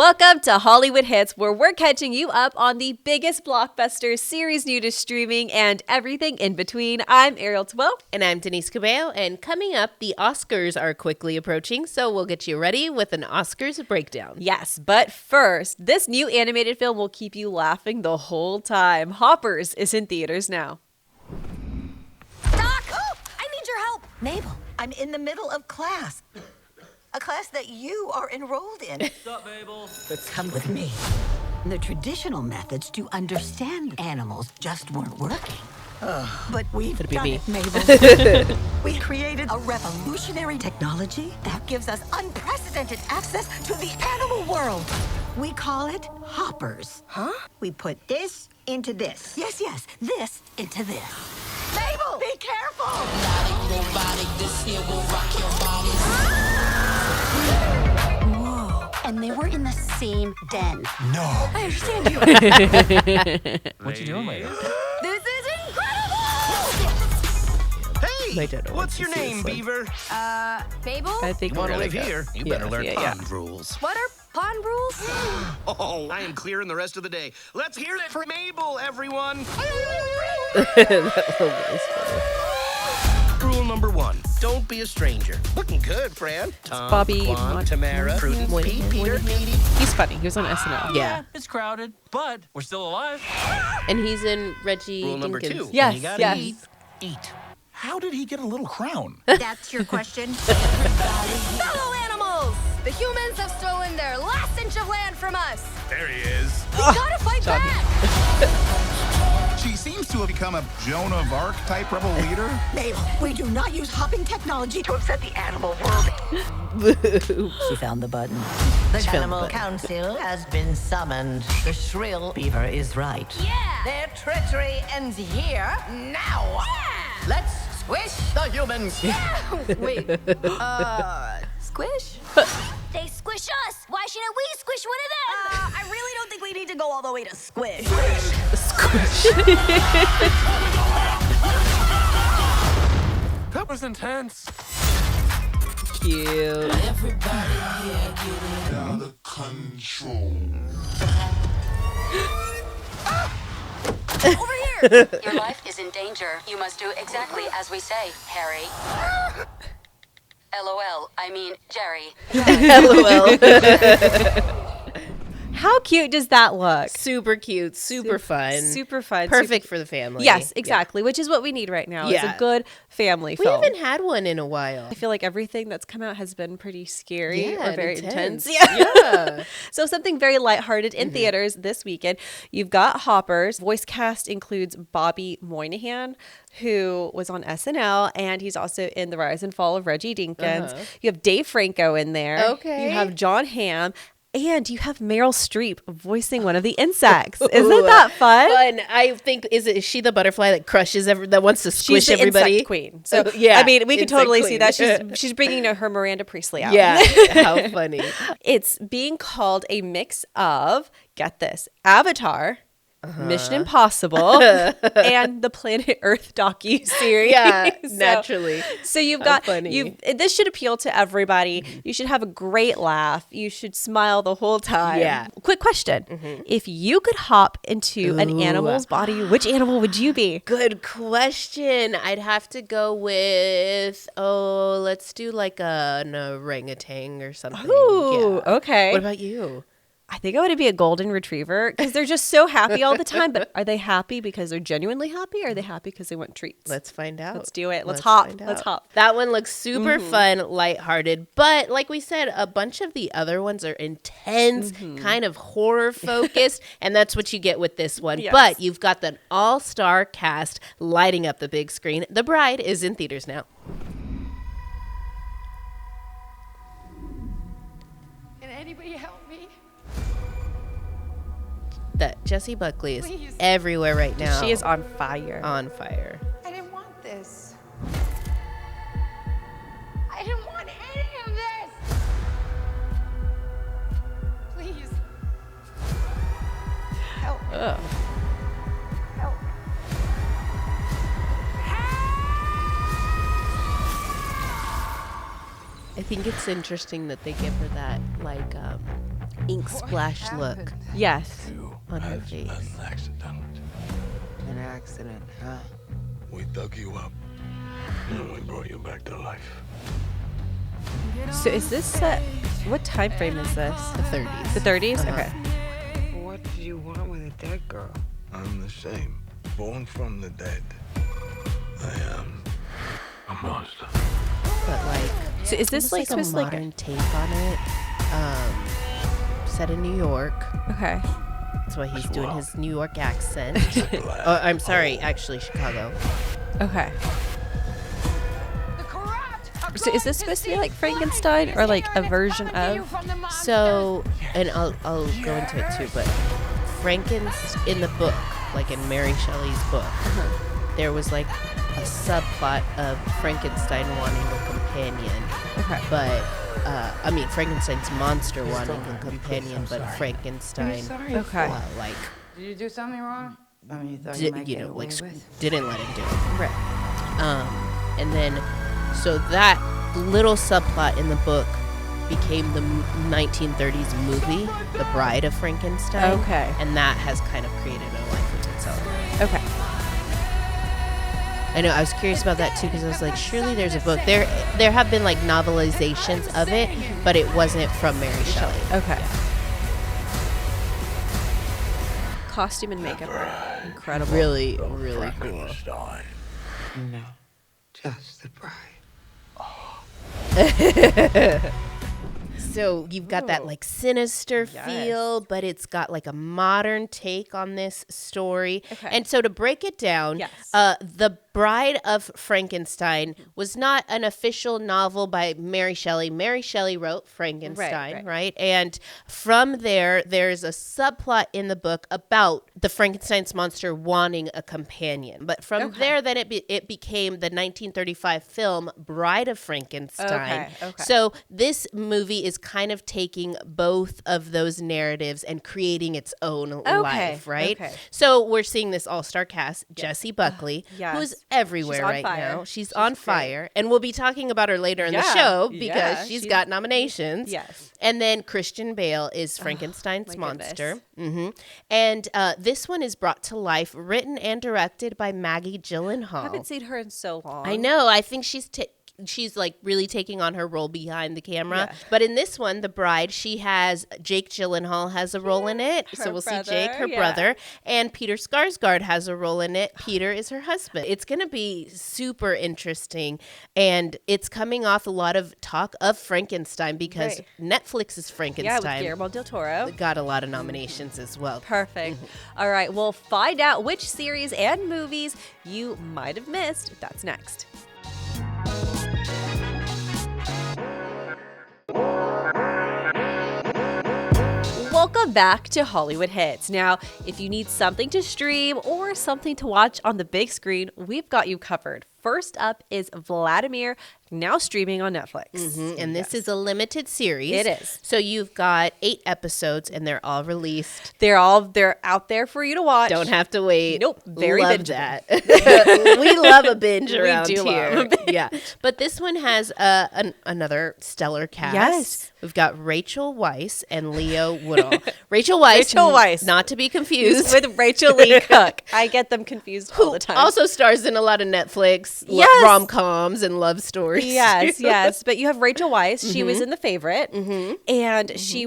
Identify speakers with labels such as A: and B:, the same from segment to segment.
A: Welcome to Hollywood Hits, where we're catching you up on the biggest blockbusters, series new to streaming, and everything in between. I'm Ariel Twell.
B: And I'm Denise Cabello. And coming up, the Oscars are quickly approaching, so we'll get you ready with an Oscars breakdown.
A: Yes, but first, this new animated film will keep you laughing the whole time. Hoppers is in theaters now.
C: Doc! Oh, I need your help. Mabel, I'm in the middle of class. A class that you are enrolled in.
D: What's up, Mabel?
C: Come with me. The traditional methods to understand animals just weren't working. But we've done it, Mabel. We created a revolutionary technology that gives us unprecedented access to the animal world. We call it hoppers. Huh? We put this into this. Yes, this into this. Mabel, be careful! Whoa, and they were in the same den.
E: No.
C: I understand you.
D: What you doing, Mabel?
C: This is incredible!
E: Hey,
B: don't
E: what's
B: want
E: your
B: to see
E: name,
B: this one.
E: Beaver?
C: Mabel?
A: I think
E: You
A: we're
E: want to
A: gonna
E: live
A: go.
E: here? You better learn
B: Yeah.
E: pond rules.
C: What are pond rules?
E: Oh, I am clearing the rest of the day. Let's hear it for Mabel, everyone. Rule number 1, don't be a stranger. Looking good, Fran. Tom,
A: Bobby
E: Juan, Tamara, Prudence, Pete, Peter, Needy.
A: He's funny. He was on SNL.
B: Yeah.
D: It's crowded, but we're still alive.
B: And he's in Reggie
E: Rule number
B: Dinkins.
E: 2,
A: Yes,
E: you gotta
A: yes.
E: eat.
F: How did he get a little crown?
C: That's your question.
G: Fellow animals! The humans have stolen their last inch of land from us.
F: There he is.
G: We gotta fight back!
F: She seems to have become a Joan of Arc type rebel leader.
C: Mabel, we do not use hopping technology to upset the animal world. She found the button.
B: found the
C: Animal
B: button.
C: Council has been summoned. The shrill beaver is right.
G: Yeah!
C: Their treachery ends here, now. Let's squish the humans.
G: Wait, squish? They squish us! Why shouldn't we squish one of them?
C: I really don't think we need to go all the way to squish.
D: That was intense.
B: Cute.
G: Over here!
H: Your life is in danger. You must do exactly as we say, Harry. LOL, I mean, Jerry.
B: LOL.
A: How cute does that look?
B: Super cute, super fun.
A: Super fun.
B: Perfect for the family.
A: Yes, exactly, which is what we need right now. It's
B: Yeah.
A: a good family
B: We
A: film.
B: haven't had one in a while.
A: I feel like everything that's come out has been pretty scary
B: Yeah,
A: or
B: and
A: very
B: intense.
A: intense.
B: Yeah.
A: So something very lighthearted in theaters this weekend. You've got Hoppers. Voice cast includes Bobby Moynihan, who was on SNL, and he's also in The Rise and Fall of Reggie Dinkins. You have Dave Franco in there.
B: Okay.
A: You have John Hamm. And you have Meryl Streep voicing one of the insects. Isn't that fun?
B: I think is she the butterfly that crushes that wants to squish
A: She's the
B: everybody?
A: insect queen. So
B: yeah,
A: I mean, we could
B: insect
A: totally
B: queen.
A: see that. She's bringing her Miranda Priestley out.
B: Yeah, how funny.
A: It's being called a mix of, get this, Avatar, Mission Impossible, and the Planet Earth docu-series.
B: Yeah,
A: So-
B: naturally.
A: So you've
B: How
A: got,
B: funny.
A: this should appeal to everybody. You should have a great laugh. You should smile the whole time.
B: Yeah.
A: Quick question. If you could hop into an animal's body, which animal would you be?
B: Good question. I'd have to go with let's do like an orangutan or something.
A: Ooh,
B: Yeah.
A: okay.
B: What about you?
A: I think I would be a golden retriever because they're just so happy all the time. But are they happy because they're genuinely happy, or are they happy because they want treats?
B: Let's find out.
A: Let's do it. Let's hop.
B: find
A: Let's
B: out.
A: hop.
B: That one looks super fun, lighthearted. But like we said, a bunch of the other ones are intense, kind of horror focused. And that's what you get with this one.
A: Yes.
B: But you've got the all-star cast lighting up the big screen. The Bride is in theaters now.
G: Can anybody help me?
B: That Jessie Buckley is
G: Please.
B: everywhere right now.
A: She is on fire.
B: on fire.
G: I didn't want this. I didn't want any of this! Please. Help me.
A: Ugh.
G: Help.
B: I think it's interesting that they give her that like ink splash look
A: Yes.
B: on her face.
I: An accident.
J: An accident, huh?
I: We dug you up, and we brought you back to life.
A: So is this set? What time frame is this?
B: The 30s.
A: The 30s? Okay.
J: What did you want with a dead girl?
I: I'm the same. Born from the dead. I am a monster.
B: But like,
A: So is this
B: almost
A: like
B: a
A: supposed to
B: modern take on it? Set in New York.
A: Okay.
B: That's why he's doing his New York accent. Oh, I'm sorry, actually Chicago.
A: Okay. So is this supposed to be like Frankenstein or like a version of?
B: So, and I'll go into it too, but in the book, like in Mary Shelley's book, there was like a subplot of Frankenstein wanting a companion.
A: Okay.
B: But, I mean, Frankenstein's monster wanting a companion, but Frankenstein,
A: Okay.
B: like,
J: Did you do something wrong? I mean, you thought you might get away with?
B: didn't let him do it.
A: Right.
B: And then, so that little subplot in the book became the 1930s movie, The Bride of Frankenstein.
A: Okay.
B: And that has kind of created a life of its own.
A: Okay.
B: I know, I was curious about that too, because I was like, surely there's a book. There have been like novelizations of it, but it wasn't from Mary Shelley.
A: Okay. Costume and makeup are incredible.
B: Really, really cool.
I: Frankenstein.
J: No, just the bride.
B: So you've got that like sinister feel, but it's got like a modern take on this story.
A: Okay.
B: And so to break it down,
A: Yes.
B: The Bride of Frankenstein was not an official novel by Mary Shelley. Mary Shelley wrote Frankenstein, right? And from there's a subplot in the book about the Frankenstein's monster wanting a companion. But from there, then it became the 1935 film Bride of Frankenstein.
A: Okay.
B: So this movie is kind of taking both of those narratives and creating its own life, right?
A: Okay.
B: So we're seeing this all-star cast, Jessie Buckley,
A: Yes.
B: who's everywhere
A: She's on
B: right
A: fire.
B: now. She's on fire. And we'll be talking about her later in the
A: Yeah.
B: show because
A: Yeah.
B: she's got nominations.
A: Yes.
B: And then Christian Bale is Frankenstein's
A: my
B: monster. And this one is brought to life, written and directed by Maggie Gyllenhaal.
A: I haven't seen her in so long.
B: I know. I think she's like really taking on her role behind the camera.
A: Yeah.
B: But in this one, The Bride, she has Jake Gyllenhaal has a role in it. So we'll see Jake, her brother, and Peter Skarsgård has a role in it. Peter is her husband. It's going to be super interesting. And it's coming off a lot of talk of Frankenstein because Netflix's Frankenstein
A: Yeah, with Guillermo del Toro.
B: got a lot of nominations as well.
A: Perfect. All right, we'll find out which series and movies you might have missed. That's next. Welcome back to Hollywood Hits. Now, if you need something to stream or something to watch on the big screen, we've got you covered. First up is Vladimir, now streaming on Netflix.
B: And this is a limited series.
A: It is.
B: So you've got 8 episodes and they're all released.
A: They're out there for you to watch.
B: Don't have to wait.
A: Nope. Very
B: love
A: bingeable.
B: that. We love a binge around
A: do
B: here.
A: love a binge.
B: Yeah. But this one has another stellar cast.
A: Yes.
B: We've got Rachel Weisz and Leo Woodall. Rachel Weisz. Not to be confused
A: with Rachel Lee Cook. I get them confused all the time.
B: Also stars in a lot of Netflix rom-coms and love stories.
A: Yes. But you have Rachel Weisz. She was in The Favorite. And she's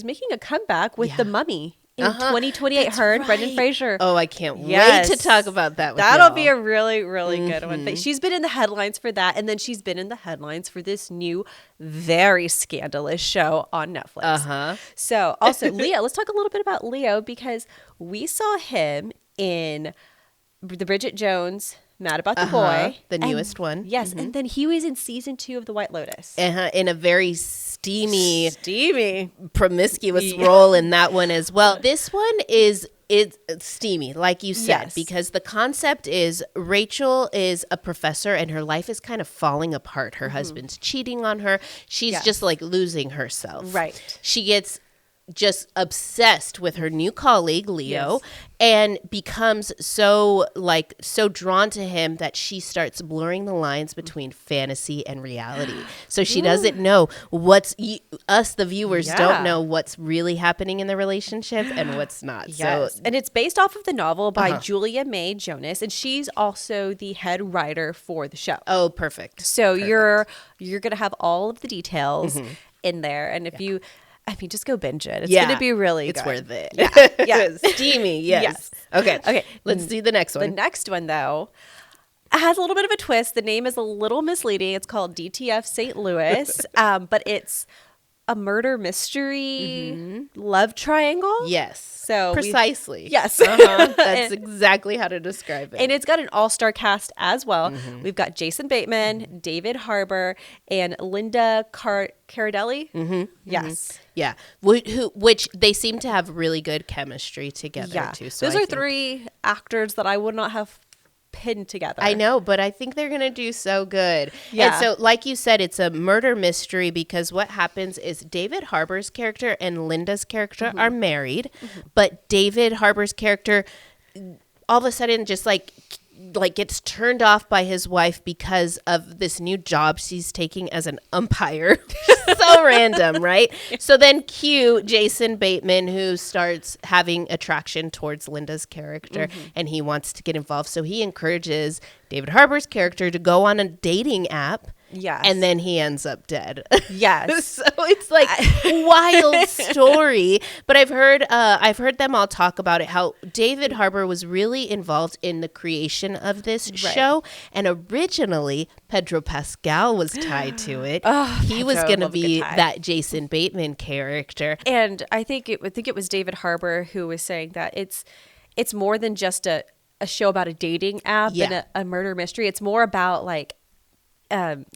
A: making a comeback with The Mummy. In 2028,
B: That's
A: her and
B: right.
A: Brendan Fraser.
B: Oh, I can't wait
A: Yes.
B: to talk about that with
A: That'll
B: y'all.
A: be a really, really good one. But she's been in the headlines for that. And then she's been in the headlines for this new, very scandalous show on Netflix. So also, Leo, let's talk a little bit about Leo because we saw him in the Bridget Jones Mad About the Boy.
B: The newest one.
A: Yes. And then he was in season 2 of The White Lotus.
B: In a very steamy,
A: Steamy.
B: promiscuous role in that one as well. This one is steamy, like you said,
A: Yes.
B: because the concept is Rachel is a professor and her life is kind of falling apart. Her husband's cheating on her. She's just like losing herself.
A: Right.
B: She gets just obsessed with her new colleague Leo,
A: Yes.
B: and becomes so drawn to him that she starts blurring the lines between fantasy and reality. So she doesn't know us the viewers don't know what's really happening in the relationship and what's not.
A: Yes.
B: So
A: And it's based off of the novel by Julia May Jonas, and she's also the head writer for the show.
B: oh, perfect.
A: So you're going to have all of the details in there, and if you, I mean, just go binge it. It's going to be really
B: It's
A: good.
B: worth it.
A: Yeah.
B: Steamy, yes.
A: Yes.
B: Okay, let's do the next
A: The
B: one.
A: next one, though, has a little bit of a twist. The name is a little misleading. It's called DTF St. Louis, but it's a murder mystery love triangle.
B: Yes.
A: So
B: precisely.
A: Yes.
B: That's exactly how to describe it.
A: And it's got an all-star cast as well. We've got Jason Bateman, David Harbour, and Linda Cardellini. Yes.
B: Yeah, which they seem to have really good chemistry together
A: Yeah.
B: too. So
A: Those
B: I
A: are
B: think-
A: three actors that I would not have pinned together.
B: I know, but I think they're going to do so good.
A: Yeah.
B: And so, like you said, it's a murder mystery because what happens is David Harbour's character and Linda's character are married, but David Harbour's character all of a sudden just like gets turned off by his wife because of this new job she's taking as an umpire. So random, right? So then cue Jason Bateman, who starts having attraction towards Linda's character and he wants to get involved. So he encourages David Harbour's character to go on a dating app.
A: Yes.
B: And then he ends up dead.
A: Yes.
B: So it's like wild story. But I've heard them all talk about it, how David Harbour was really involved in the creation of this show. And originally Pedro Pascal was tied to it. He was going to be that Jason Bateman character.
A: And I think it was David Harbour who was saying that it's more than just a show about a dating app and a murder mystery. It's more about like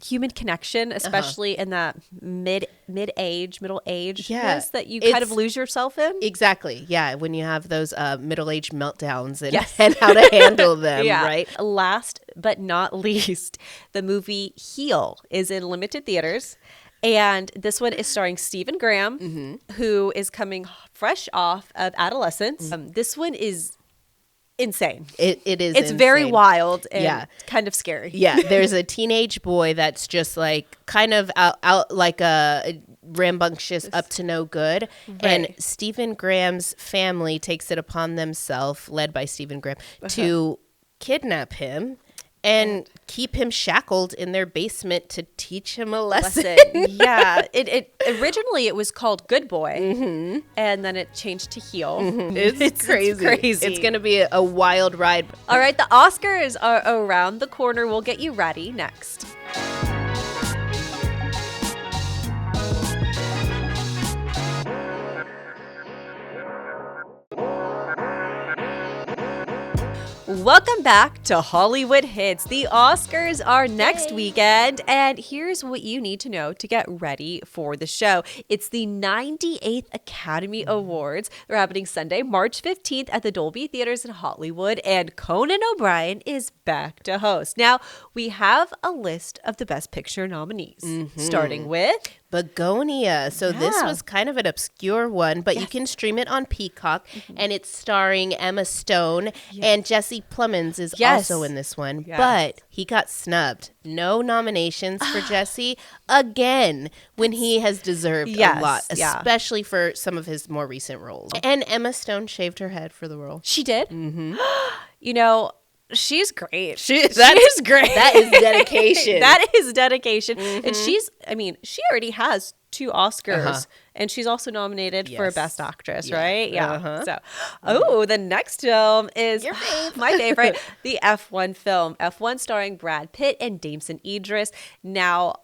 A: human connection, especially in that middle age that you kind of lose yourself in.
B: Exactly. Yeah. When you have those middle-aged meltdowns and how to handle them, right?
A: Last but not least, the movie Heel is in limited theaters. And this one is starring Stephen Graham, who is coming fresh off of adolescence. This one is insane.
B: It is.
A: It's
B: insane.
A: very wild and kind of scary.
B: Yeah, there's a teenage boy that's just like kind of out like a rambunctious, up to no good, and Stephen Graham's family takes it upon themselves, led by Stephen Graham, to kidnap him and keep him shackled in their basement to teach him a lesson.
A: Yeah. It originally it was called Good Boy, and then it changed to Heel.
B: It's crazy. It's going to be a wild ride.
A: All right, the Oscars are around the corner. We'll get you ready next. Welcome back to Hollywood Hits. The Oscars are next weekend, and here's what you need to know to get ready for the show. It's the 98th Academy Awards. They're happening Sunday, March 15th at the Dolby Theaters in Hollywood, and Conan O'Brien is back to host. Now, we have a list of the Best Picture nominees, starting with
B: Begonia. So this was kind of an obscure one, but you can stream it on Peacock, and it's starring Emma Stone, and Jesse Plemons is also in this one, but he got snubbed. No nominations for Jesse again, when he has deserved a lot, especially for some of his more recent roles. And Emma Stone shaved her head for the role.
A: She did? You know, she's great.
B: She's
A: great.
B: That is dedication.
A: That is dedication. And she already has 2 Oscars, and she's also nominated for Best Actress, right? Yeah. So, the next film is my favorite, the F1 film. F1 starring Brad Pitt and Damson Idris. Now,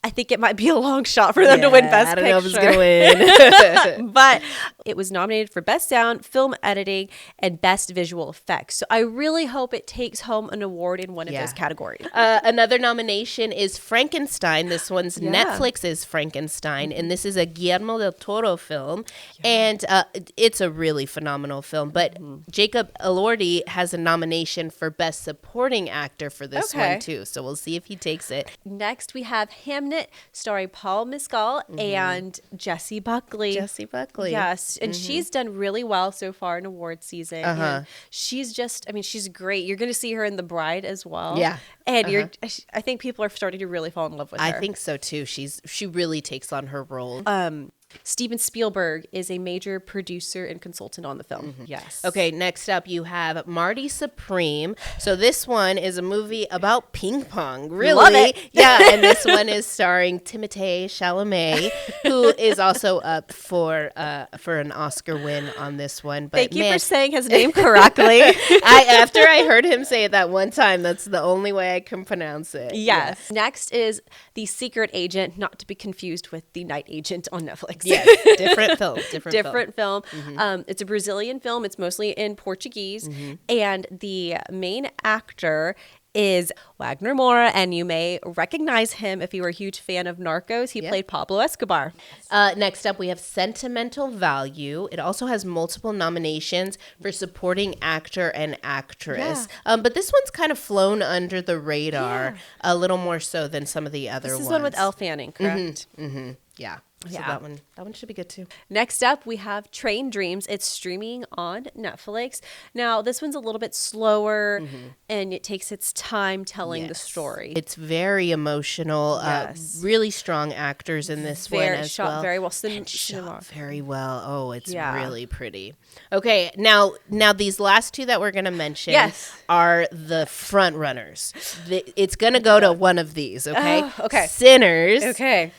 A: I think it might be a long shot for them to win Best Picture.
B: I don't know if it's going to win.
A: But it was nominated for Best Sound, Film Editing, and Best Visual Effects. So I really hope it takes home an award in one of those categories.
B: Another nomination is Frankenstein. This one's Netflix's Frankenstein, and this is a Guillermo del Toro film, and it's a really phenomenal film. But Jacob Elordi has a nomination for Best Supporting Actor for this one, too. So we'll see if he takes it.
A: Next, we have Hamnet Unfortunate, starring Paul Mescal and Jessie Buckley.
B: Jessie Buckley.
A: Yes, and she's done really well so far in award season. And she's just, I mean, she's great. You're going to see her in The Bride as well.
B: Yeah.
A: And I think people are starting to really fall in love with her.
B: I think so too. She really takes on her role.
A: Steven Spielberg is a major producer and consultant on the film. Yes.
B: Okay, next up you have Marty Supreme. So this one is a movie about ping pong. Really?
A: Love it.
B: Yeah, and this one is starring Timothée Chalamet, who is also up for an Oscar win on this one. But
A: Thank you for saying his name correctly.
B: After I heard him say it that one time, that's the only way I can pronounce it.
A: Yes. Next is The Secret Agent, not to be confused with The Night Agent on Netflix.
B: Yes, different film.
A: Different film. It's a Brazilian film. It's mostly in Portuguese. And the main actor is Wagner Moura, and you may recognize him if you were a huge fan of Narcos. He played Pablo Escobar.
B: Next up, we have Sentimental Value. It also has multiple nominations for supporting actor and actress. But this one's kind of flown under the radar a little more so than some of the other ones.
A: This is one with Elle Fanning, correct?
B: Yeah. So that one should be good too.
A: Next up, we have Train Dreams. It's streaming on Netflix. Now, this one's a little bit slower, and it takes its time telling the story.
B: It's very emotional. Really strong actors in this one as
A: shot
B: well.
A: very well.
B: Shot very well. Oh, it's really pretty. Okay, now these last two that we're going to mention are the front runners. It's going to go to one of these, okay?
A: Okay.
B: Sinners.
A: Okay.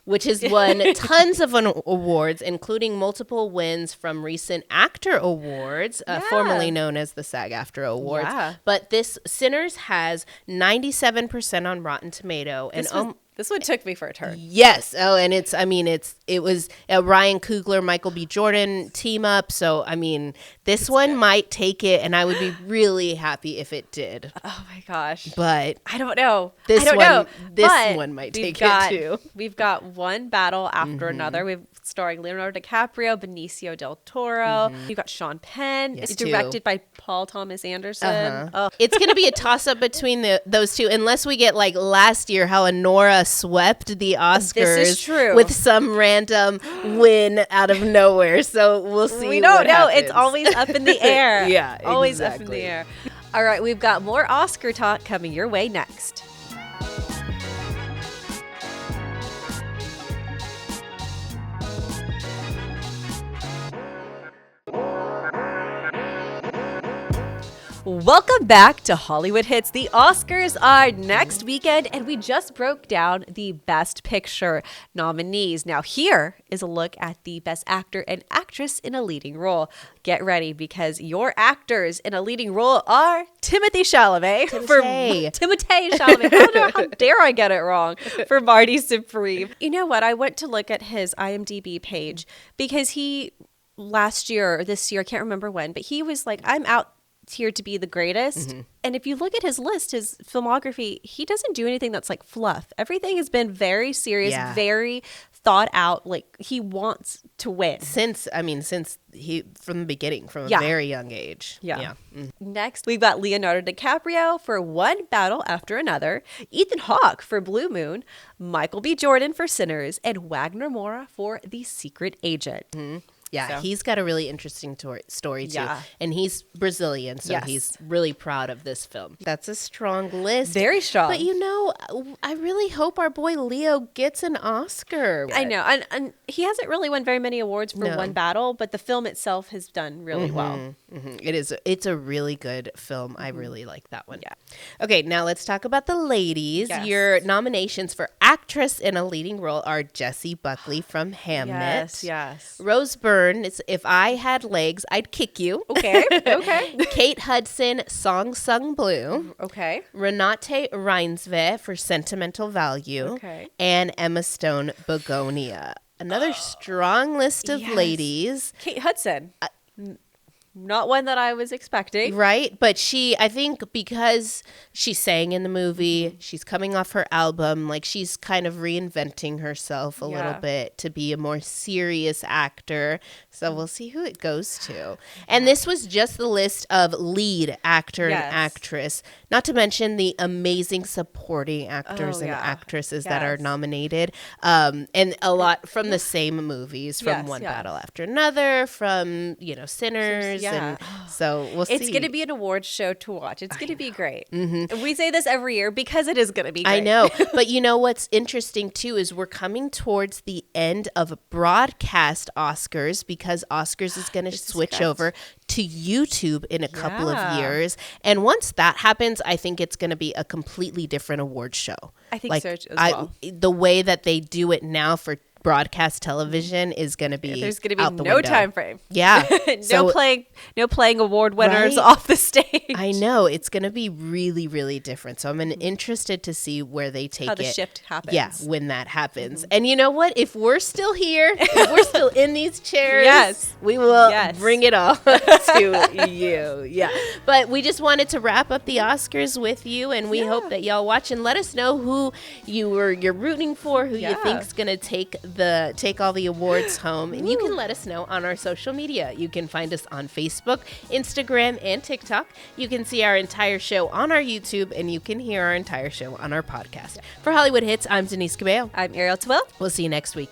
B: Which has won tons of awards, including multiple wins from recent actor awards, formerly known as the SAG-AFTRA Awards. Yeah. But this Sinners has 97% on Rotten Tomato, and
A: this one took me for a turn.
B: Yes. Oh, and it was a Ryan Coogler, Michael B. Jordan team up. So, I mean, this one might take it, and I would be really happy if it did.
A: Oh my gosh.
B: But
A: I don't know.
B: This one might take it too.
A: We've got one battle after another. We've starring Leonardo DiCaprio, Benicio del Toro. You've got Sean Penn. It's directed by Paul Thomas Anderson.
B: It's going to be a toss-up between those two, unless we get like last year how Anora swept the Oscars. This is true. With some random win out of nowhere. So we'll see.
A: We don't know. It's always up in the air.
B: Yeah,
A: always up in the air. All right, we've got more Oscar talk coming your way next. Welcome back to Hollywood Hits. The Oscars are next weekend, and we just broke down the Best Picture nominees. Now, here is a look at the Best Actor and Actress in a Leading Role. Get ready, because your actors in a leading role are Timothée Chalamet. Timothée Chalamet. How dare I get it wrong? For Marty Supreme. You know what? I went to look at his IMDb page because he, last year or this year, I can't remember when, but he was like, I'm out here to be the greatest. And if you look at his list, his filmography, he doesn't do anything that's like fluff. Everything has been very serious, very thought out. Like, he wants to win
B: since he from the beginning, from a very young age.
A: Next, we've got Leonardo DiCaprio for One Battle After Another, Ethan Hawke for Blue Moon, Michael B. Jordan for Sinners, and Wagner Moura for The Secret Agent.
B: Yeah, he's got a really interesting story too. And he's Brazilian, so he's really proud of this film. That's a strong list.
A: Very strong.
B: But I really hope our boy Leo gets an Oscar.
A: I know. And he hasn't really won very many awards for One Battle, but the film itself has done really well.
B: It's a really good film. I really like that one. Yeah. Okay, now let's talk about the ladies. Your nominations for Actress in a Leading Role are Jessie Buckley from Hamnet.
A: Yes.
B: Rose Byrne, it's If I Had Legs, I'd Kick You.
A: Okay.
B: Kate Hudson, Song Sung Blue.
A: Okay.
B: Renate Reinsve for Sentimental Value.
A: Okay.
B: And Emma Stone, Begonia. Another strong list of ladies.
A: Kate Hudson. not one that I was expecting.
B: Right. But I think because she sang in the movie, she's coming off her album, like she's kind of reinventing herself a little bit to be a more serious actor. So we'll see who it goes to. And this was just the list of lead actor and actress, not to mention the amazing supporting actors and actresses that are nominated. And a lot from the same movies, from One Battle After Another, from, Sinners. And so we'll see.
A: It's going to be an awards show to watch. It's going to be great. Mm-hmm. We say this every year because it is going to be great.
B: I know. But what's interesting too is we're coming towards the end of broadcast Oscars because Oscars is going to switch over to YouTube in a couple of years. And once that happens, I think it's going to be a completely different award show.
A: I think so as well.
B: The way that they do it now for broadcast television is going to be
A: there's going to be
B: out the
A: no
B: window.
A: time frame.
B: Yeah.
A: no playing award winners off the stage.
B: I know. It's going to be really, really different. So I'm interested to see where they take
A: how the shift happens.
B: Yeah, when that happens. And you know what? If we're still here, if we're still in these chairs, we will bring it all to you. Yeah. But we just wanted to wrap up the Oscars with you, and we hope that y'all watch and let us know who you're rooting for, who you think's going to take all the awards home. And you can let us know on our social media. You can find us on Facebook, Instagram, and TikTok. You can see our entire show on our YouTube, and you can hear our entire show on our podcast. For Hollywood Hits, I'm Denise Cabello.
A: I'm Ariel Twill.
B: We'll see you next week.